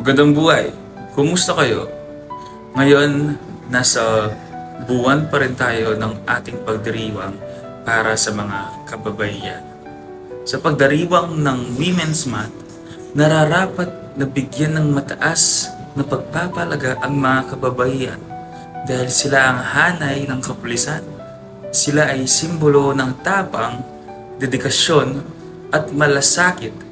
Magandang buhay. Kumusta kayo? Ngayon, nasa buwan pa rin tayo ng ating pagdiriwang para sa mga kababaihan. Sa pagdiriwang ng Women's Month, nararapat na bigyan ng mataas na pagpapalaga ang mga kababaihan dahil sila ang hanay ng kapulisan. Sila ay simbolo ng tapang, dedikasyon at malasakit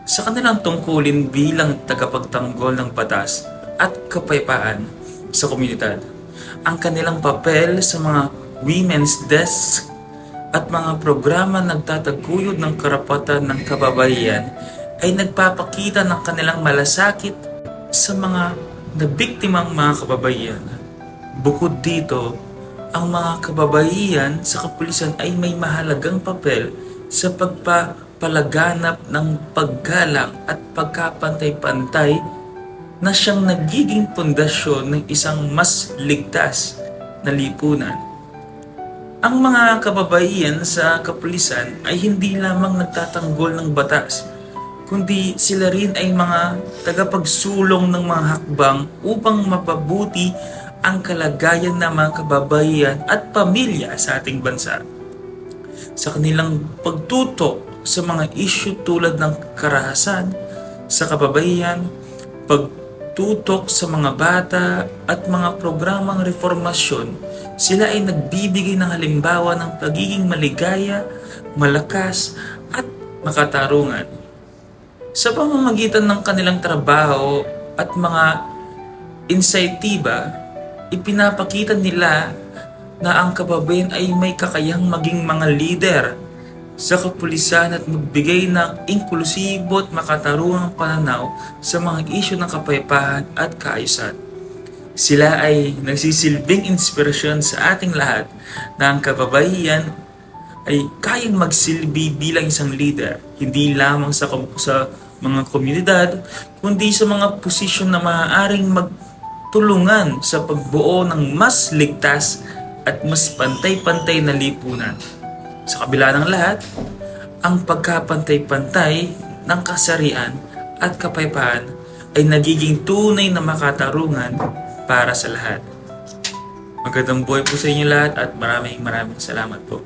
sa kanilang tungkulin bilang tagapagtanggol ng batas at kapayapaan sa komunidad. Ang kanilang papel sa mga women's desk at mga programa nagtataguyod ng karapatan ng kababaihan ay nagpapakita ng kanilang malasakit sa mga nabiktimang mga kababaihan. Bukod dito, ang mga kababaihan sa kapulisan ay may mahalagang papel sa palaganap ng paggalang at pagkapantay-pantay na siyang nagiging pundasyon ng isang mas ligtas na lipunan. Ang mga kababaihan sa kapulisan ay hindi lamang nagtatanggol ng batas, kundi sila rin ay mga tagapagsulong ng mga hakbang upang mapabuti ang kalagayan ng mga kababaihan at pamilya sa ating bansa. Sa kanilang pagtutok sa mga issue tulad ng karahasan sa kababaihan, pagtutok sa mga bata at mga programang reformasyon, sila ay nagbibigay ng halimbawa ng pagiging maligaya, malakas at makatarungan. Sa pamamagitan ng kanilang trabaho at mga insaytiba, ipinapakita nila na ang kababaihan ay may kakayahang maging mga lider sa kapulisan at magbigay ng inklusibo at makatarungang pananaw sa mga isyu ng kapayapaan at kaayusan. Sila ay nagsisilbing inspirasyon sa ating lahat na ang kababaihan ay kayang magsilbi bilang isang leader, hindi lamang sa mga komunidad, kundi sa mga posisyon na maaaring magtulungan sa pagbuo ng mas ligtas at mas pantay-pantay na lipunan. Sa kabila ng lahat, ang pagkapantay-pantay ng kasarian at kapayapaan ay nagiging tunay na makatarungan para sa lahat. Magandang buhay po sa inyo lahat at maraming salamat po.